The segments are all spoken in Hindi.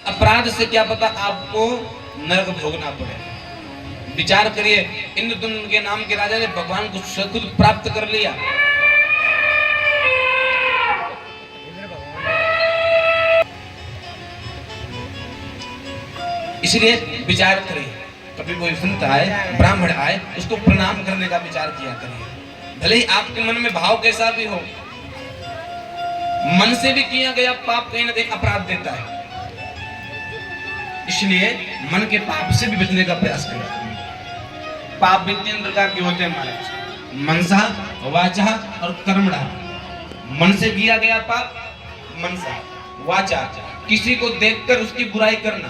अपराध से क्या पता आपको नरक भोगना पड़े। विचार करिए, इंद्रदुम्न के नाम के राजा ने भगवान को खुद प्राप्त कर लिया। इसलिए विचार करिए, कभी कोई संत आए, ब्राह्मण आए, उसको प्रणाम करने का विचार किया करिए। भले ही आपके मन में भाव कैसा भी हो, मन से भी किया गया पाप कहीं ना कहीं अपराध देता है। इसलिए मन के पाप से भी बचने का प्रयास करें। पाप भी 3 प्रकार के होते हैं महाराज, मनसा, वाचा और कर्मणा। मन से किया गया पाप मनसा, वाचा किसी को देखकर उसकी बुराई करना,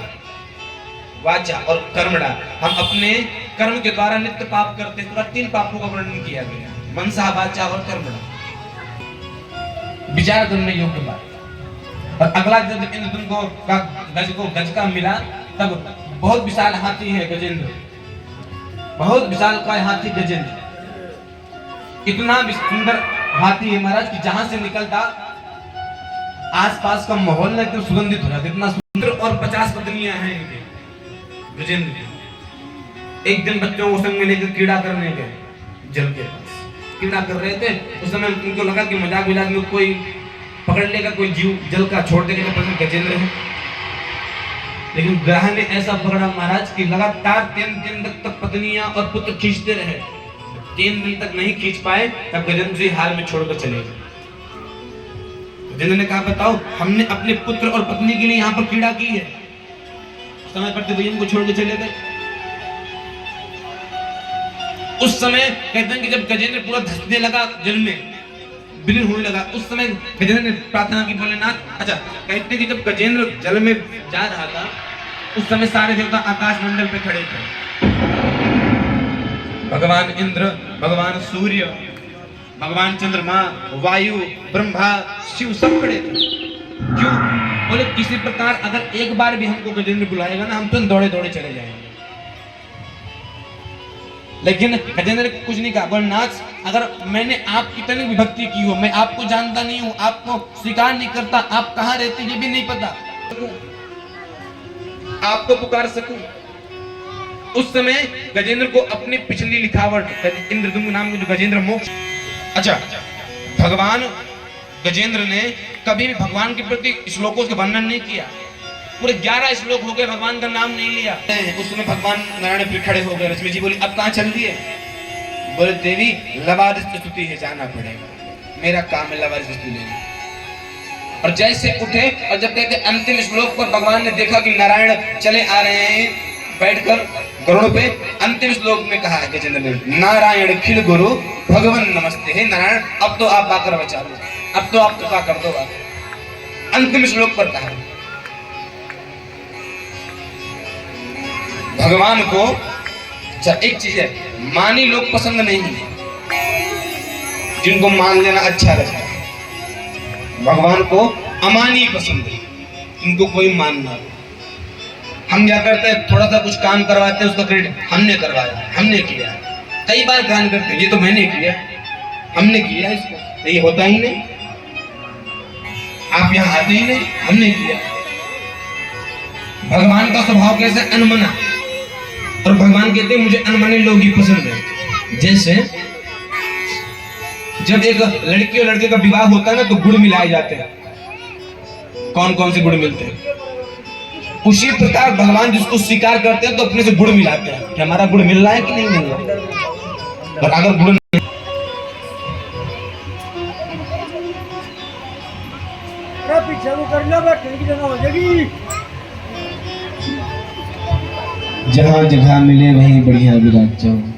वाचा और कर्मणा हम अपने कर्म के द्वारा नित्य पाप करते हैं। 3 पापों का वर्णन किया गया, मनसा, वाचा और कर्मणा। विचार करने योग्य बात। और अगला जब इंद्रदुम्न को गज का मिला, तब बहुत विशाल हाथी है गजेंद्र, बहुत विशाल का हाथी गजेंद्र। इतना सुंदर हाथी है महाराज कि जहां से निकलता आसपास का माहौल ना एकदम सुगंधित हो जाता, इतना सुंदर। और 50 पत्नियां हैं इनके गजेंद्र। एक दिन बच्चों को संग में लेकर कीड़ा करने गए जल के पास, कीड़ा कर रहे थे। उस समय उनको लगा कि मजाक मजाक में कोई पकड़ लेगा, कोई जीव जल का छोड़ देगा, गजेंद्र है। लेकिन ग्रह ने ऐसा पकड़ा महाराज कि लगातार 3 दिन तक पत्नियां और पुत्र खींचते रहे। 3 दिन तक नहीं खींच पाए, तब गजेंद्र जी हाल में छोड़कर चले गए। गजेंद्र ने कहा, बताओ, हमने अपने पुत्र और पत्नी के लिए यहाँ पर कीड़ा की है। समय पर भैया को छोड़ के चले गए। उस समय कहते हैं कि जब गजेंद्र पूरा धंसने लगा, जल में विलीन होने लगा, उस समय गजेंद्र ने प्रार्थना की, भोलेनाथ। अच्छा, कहते हैं कि जब गजेंद्र जल में जा रहा था, उस समय सारे देवता आकाश मंडल पे खड़े थे। भगवान इंद्र, भगवान सूर्य, भगवान चंद्रमा, वायु, ब्रह्मा, शिव सब खड़े थे। क्यों? बोले किसी प्रकार अगर एक बार भी हमको गजेंद्र बुलाएगा ना, हम तो दौड़े दौड़े चले जाएंगे। लेकिन गजेंद्र ने कुछ नहीं कहा। बोले नाथ, अगर मैंने आपकी इतनी भी भक्ति की हो, मैं आपको जानता नहीं हूं, आपको स्वीकार नहीं करता, आप कहां रहते ये भी नहीं पता, आपको पुकार सकूं। उस समय गजेंद्र को अपनी पिछली लिखावट, इंद्रदुम्न नाम के जो गजेंद्र मोक्ष। अच्छा, भगवान गजेंद्र ने कभी भी भगवान के प्रति श्लोकों का वर्णन नहीं किया। पूरे 11 श्लोक हो गए, भगवान का नाम नहीं लिया। उस समय भगवान नारायण फिर खड़े हो गए। लक्ष्मी जी बोली, अब कहां चल दिए? बोले, देवी लवारिस स्तुति है, जाना पड़ेगा, मेरा काम है लवारिस स्तुति लेना। और जैसे उठे, और जब कहते अंतिम श्लोक पर भगवान ने देखा कि नारायण चले आ रहे हैं बैठकर गरुड़ पे, अंतिम श्लोक में कहा है गजेंद्र ने, नारायण खिल गुरु भगवान नमस्ते। हे नारायण, अब तो आप आकर बचा लो, अब तो आप कृपा कर दो। अंतिम श्लोक पर कहा। भगवान को एक चीज है, मानी लोग पसंद नहीं है, जिनको मान लेना अच्छा लगता है। भगवान को अमानी पसंद है, इनको कोई मानना। हम क्या करते हैं, थोड़ा सा कुछ काम करवाते हैं, उसका क्रेडिट हमने करवाया, हमने किया। कई बार ध्यान करते हैं, ये तो मैंने किया, हमने किया, इसको तो ये होता ही नहीं, आप यहाँ आते ही नहीं, हमने किया। भगवान का स्वभाव कैसे? अनमना। और भगवान कहते हैं मुझे अनमने लोग ही पसंद है। जैसे जब एक लड़की और लड़के का विवाह होता है ना, तो गुड़ मिलाए जाते हैं। कौन कौन से गुड़ मिलते हैं? उसी प्रकार भगवान जिसको स्वीकार करते हैं तो अपने से गुड़ मिलाते हैं कि हमारा गुड़ मिल रहा है कि नहीं मिल रहा है। और अगर गुड़ जहाँ जगह मिले वहीं बढ़िया विराज जाओ।